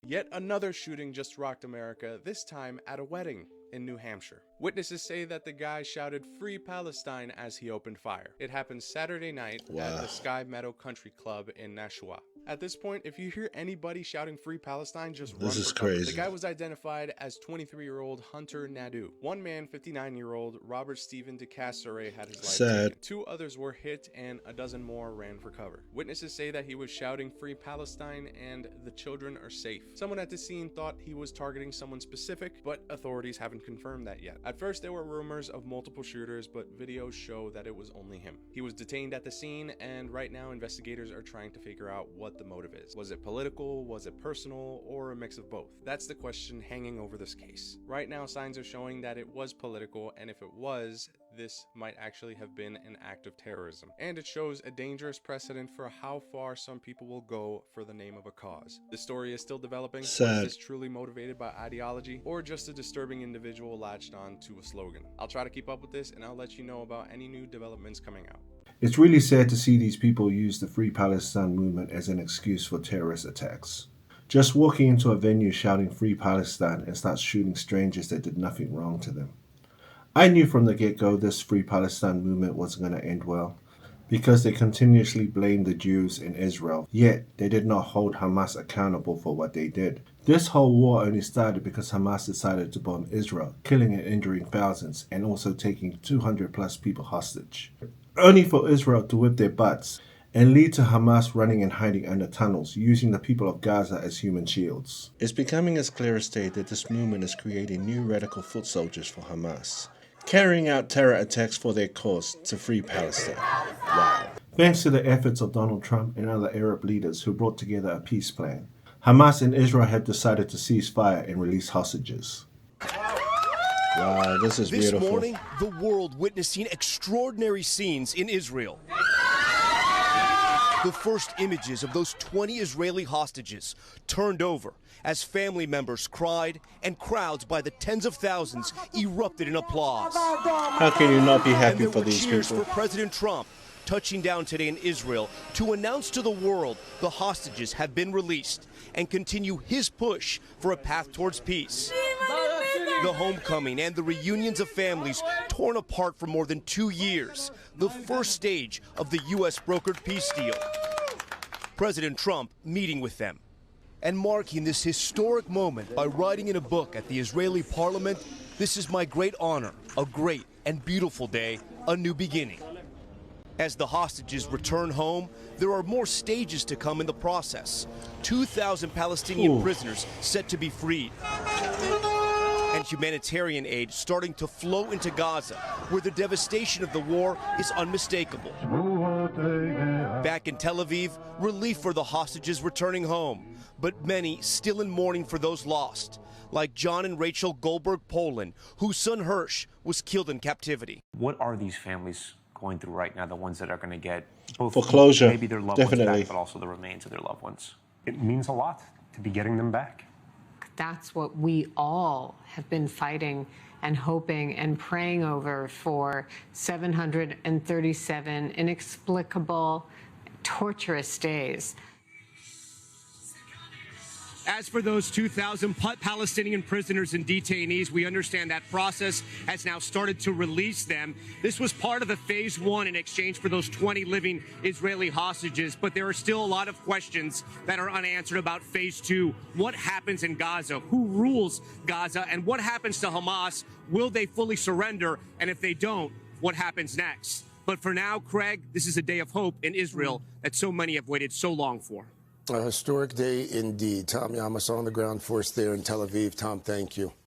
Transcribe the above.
Yet another shooting just rocked America, this time at a wedding in New Hampshire. Witnesses say that the guy shouted "Free Palestine" as he opened fire. It happened Saturday night at the Sky Meadow Country Club in Nashua. At this point, if you hear anybody shouting "Free Palestine," just run for cover. Crazy. The guy was identified as 23-year-old Hunter Nadu. One man, 59-year-old Robert Stephen DeCastore, had his life taken. Two others were hit and a dozen more ran for cover. Witnesses say that he was shouting "Free Palestine" and "the children are safe." Someone at the scene thought he was targeting someone specific, but authorities haven't confirmed that yet. At first, there were rumors of multiple shooters, but videos show that it was only him. He was detained at the scene, and right now investigators are trying to figure out what the motive is. Was it political, was it personal, or a mix of both? That's the question hanging over this case. Right now, signs are showing that it was political, and if it was, this might actually have been an act of terrorism. And it shows a dangerous precedent for how far some people will go for the name of a cause. The story is still developing. Was this truly motivated by ideology, or just a disturbing individual latched on to a slogan? I'll try to keep up with this, and I'll let you know about any new developments coming out. It's really sad to see these people use the Free Palestine movement as an excuse for terrorist attacks. Just walking into a venue shouting "Free Palestine" and start shooting strangers that did nothing wrong to them. I knew from the get-go this Free Palestine movement wasn't going to end well, because they continuously blamed the Jews in Israel, yet they did not hold Hamas accountable for what they did. This whole war only started because Hamas decided to bomb Israel, killing and injuring thousands, and also taking 200 plus people hostage, only for Israel to whip their butts and lead to Hamas running and hiding under tunnels, using the people of Gaza as human shields. It's becoming as clear as day that this movement is creating new radical foot soldiers for Hamas, carrying out terror attacks for their cause to free Palestine. Wow. Thanks to the efforts of Donald Trump and other Arab leaders who brought together a peace plan, Hamas and Israel have decided to cease fire and release hostages. Wow, this is beautiful. This morning, the world witnessing extraordinary scenes in Israel. The first images of those 20 Israeli hostages turned over as family members cried and crowds by the tens of thousands erupted in applause. How can you not be happy for these people? Cheers for President Trump touching down today in Israel to announce to the world the hostages have been released and continue his push for a path towards peace. The homecoming and the reunions of families torn apart for more than 2 years, the first stage of the U.S. brokered peace deal. President Trump meeting with them and marking this historic moment by writing in a book at the Israeli parliament, "This is my great honor, a great and beautiful day, a new beginning." As the hostages return home, there are more stages to come in the process. 2,000 Palestinian prisoners set to be freed. And humanitarian aid starting to flow into Gaza, where the devastation of the war is unmistakable. Back in Tel Aviv, relief for the hostages returning home, but many still in mourning for those lost, like John and Rachel Goldberg-Poland, whose son Hirsch was killed in captivity. What are these families going through right now, the ones that are going to get both foreclosure, maybe their loved ones back, but also the remains of their loved ones? It means a lot to be getting them back. That's what we all have been fighting and hoping and praying over for 737 inexplicable, torturous days. As for those 2,000 Palestinian prisoners and detainees, we understand that process has now started to release them. This was part of the phase one in exchange for those 20 living Israeli hostages, but there are still a lot of questions that are unanswered about phase two. What happens in Gaza? Who rules Gaza? And what happens to Hamas? Will they fully surrender? And if they don't, what happens next? But for now, Craig, this is a day of hope in Israel that so many have waited so long for. A historic day indeed. Tom Yamas on the ground for us there in Tel Aviv. Tom, thank you.